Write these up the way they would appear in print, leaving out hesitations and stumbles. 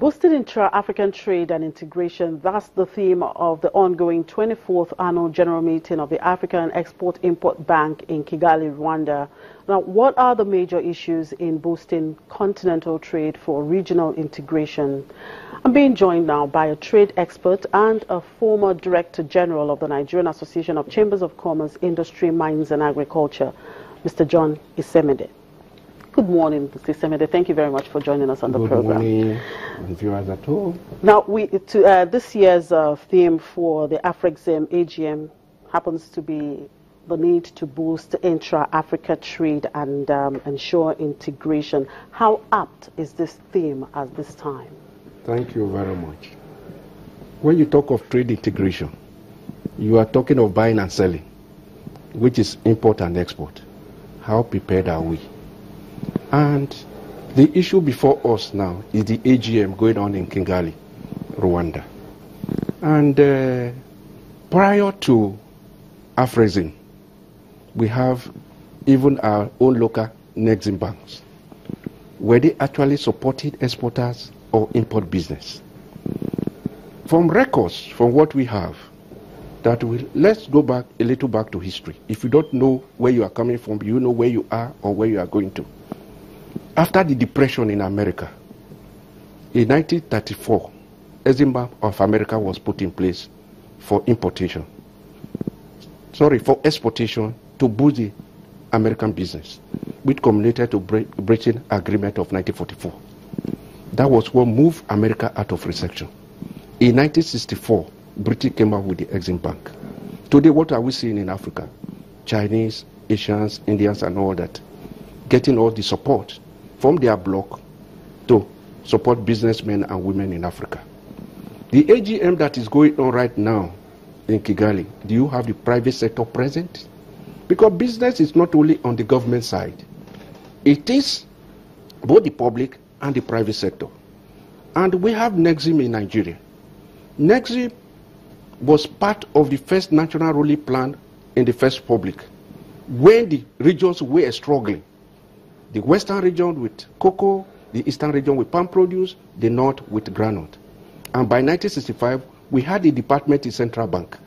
Boosting intra-African trade and integration, that's the theme of the ongoing 24th Annual General Meeting of the African Export-Import Bank in Kigali, Rwanda. Now, what are the major issues in boosting continental trade for regional integration? I'm being joined now by a trade expert and a former Director General of the Nigerian Association of Chambers of Commerce, Industry, Mines and Agriculture, Mr. John Isemede. Good morning, Mr. Isemede. Thank you very much for joining us on the program. Good morning, viewers at home. Now, this year's theme for the AfrExim AGM happens to be the need to boost intra-Africa trade and ensure integration. How apt is this theme at this time? Thank you very much. When you talk of trade integration, you are talking of buying and selling, which is import and export. How prepared are we? And the issue before us now is the AGM going on in Kigali, Rwanda. And prior to AfrExim, we have even our own local Exim banks, where they actually supported exporters or import business. From records, from what we have, let's go back a little back to history. If you don't know where you are coming from, you know where you are or where you are going to. After the Depression in America, in 1934, Exim Bank of America was put in place for exportation to boost the American business, which culminated to Britain Agreement of 1944. That was what moved America out of recession. In 1964, Britain came up with the Exim Bank. Today, what are we seeing in Africa? Chinese, Asians, Indians, and all that, getting all the support from their bloc to support businessmen and women in Africa. The AGM that is going on right now in Kigali, do you have the private sector present? Because business is not only on the government side. It is both the public and the private sector. And we have Exim in Nigeria. Exim was part of the first national rolling plan in the First Republic, when the regions were struggling. The western region with cocoa, the eastern region with palm produce, the north with granite. And by 1965, we had a department in Central Bank.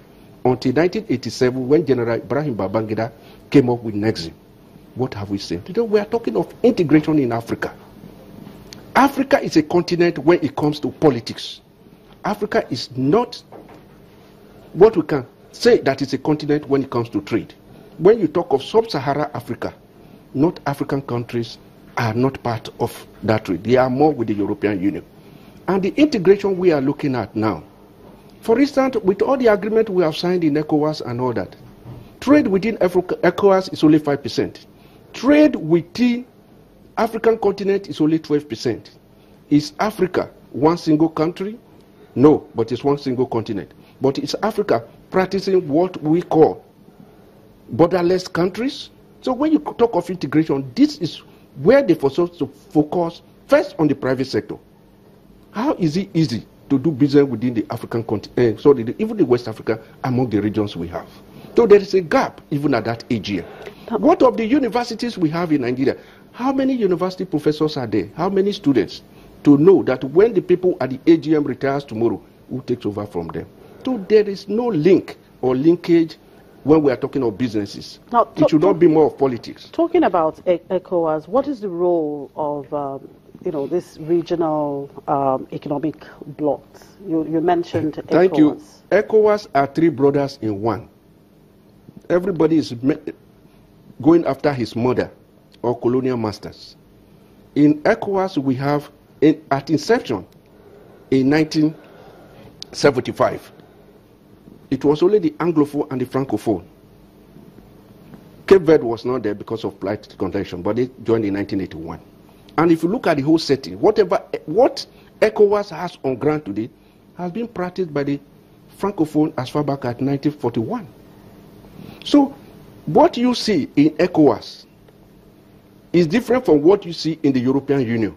Until 1987, when General Ibrahim Babangida came up with Exim. What have we seen? Today, we are talking of integration in Africa. Africa is a continent when it comes to politics. Africa is not what we can say that it's a continent when it comes to trade. When you talk of sub-Saharan Africa, North African countries are not part of that trade. They are more with the European Union. And the integration we are looking at now, for instance, with all the agreement we have signed in ECOWAS and all that, trade within ECOWAS is only 5%. Trade within African continent is only 12%. Is Africa one single country? No, but it's one single continent. But is Africa practicing what we call borderless countries? So when you talk of integration, this is where they supposed to focus first on the private sector. How is it easy to do business within the African continent, even the West Africa, among the regions we have? So there is a gap even at that AGM. What of the universities we have in Nigeria? How many university professors are there? How many students? To know that when the people at the AGM retires tomorrow, who takes over from them? So there is no link or linkage when we are talking of businesses. Now, it should not be more of politics. Talking about ECOWAS, what is the role of this regional economic blocs? You mentioned ECOWAS. Thank you. ECOWAS are three brothers in one. Everybody is going after his mother or colonial masters. In ECOWAS, we have, at inception, in 1975, it was only the Anglophone and the Francophone. Cape Verde was not there because of plight contention, but they joined in 1981. And if you look at the whole setting, what ECOWAS has on ground today has been practiced by the Francophone as far back as 1941. So what you see in ECOWAS is different from what you see in the European Union.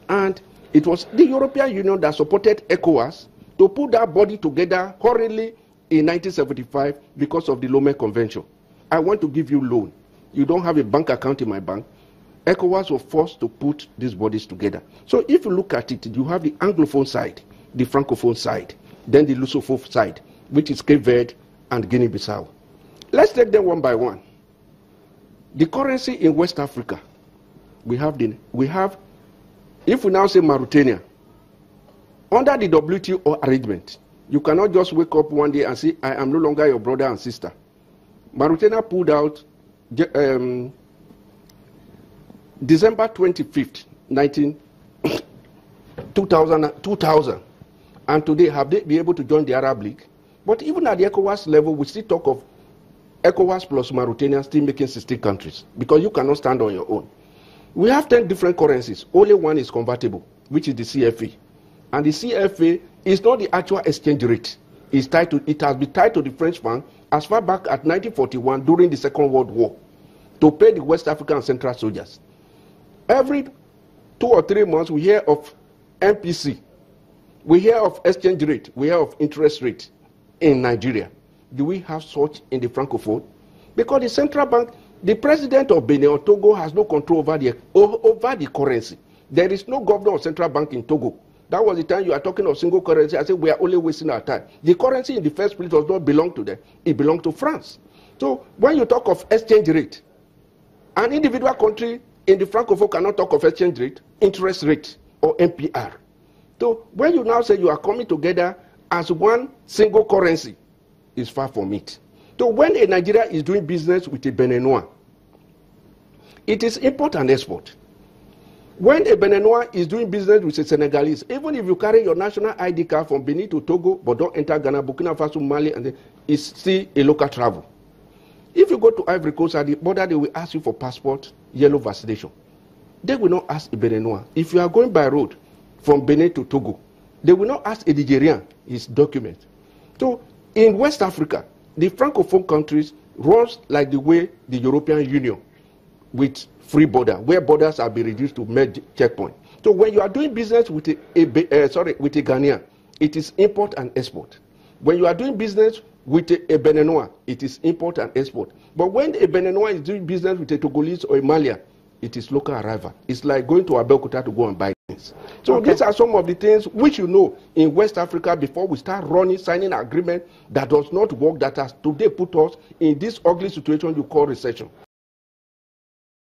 And it was the European Union that supported ECOWAS to put that body together hurriedly in 1975 because of the Lomé Convention. I want to give you loan. You don't have a bank account in my bank. ECOWAS was forced to put these bodies together. So if you look at it, you have the Anglophone side, the Francophone side, then the Lusophone side, which is Cape Verde and Guinea-Bissau. Let's take them one by one. The currency in West Africa, if we now say Mauritania, under the WTO arrangement, you cannot just wake up one day and say, I am no longer your brother and sister. Mauritania pulled out December 25th, 2000. And today, have they been able to join the Arab League? But even at the ECOWAS level, we still talk of ECOWAS plus Mauritania still making 16 countries, because you cannot stand on your own. We have 10 different currencies. Only one is convertible, which is the CFA. And the CFA is not the actual exchange rate. It has been tied to the French franc as far back as 1941 during the Second World War to pay the West African and Central soldiers. Every 2 or 3 months, we hear of MPC. We hear of exchange rate. We hear of interest rate in Nigeria. Do we have such in the Francophone? Because the central bank, the president of Benin or Togo has no control over the currency. There is no governor of central bank in Togo. That was the time you are talking of single currency. I said we are only wasting our time. The currency in the first place does not belong to them. It belonged to France. So when you talk of exchange rate, an individual country in the Francophone cannot talk of exchange rate, interest rate, or MPR. So when you now say you are coming together as one single currency, it's far from it. So when a Nigeria is doing business with a Beninois, it is import and export. When a Beninois is doing business with a Senegalese, even if you carry your national ID card from Benin to Togo, but don't enter Ghana, Burkina Faso, Mali, and then it's still a local travel. If you go to Ivory Coast at the border, they will ask you for passport, yellow vaccination. They will not ask a Beninois. If you are going by road from Benin to Togo, they will not ask a Nigerian his document. So in West Africa, the Francophone countries runs like the way the European Union with free border, where borders have been reduced to merge checkpoint. So when you are doing business with with a Ghanaian, it is import and export. When you are doing business with a Beninois, it is import and export. But when a Beninois is doing business with a Togolese or a Malian, it is local arrival. It's like going to Abeokuta to go and buy things. So these are some of the things which you know in West Africa before we start signing agreement that does not work, that has today put us in this ugly situation you call recession.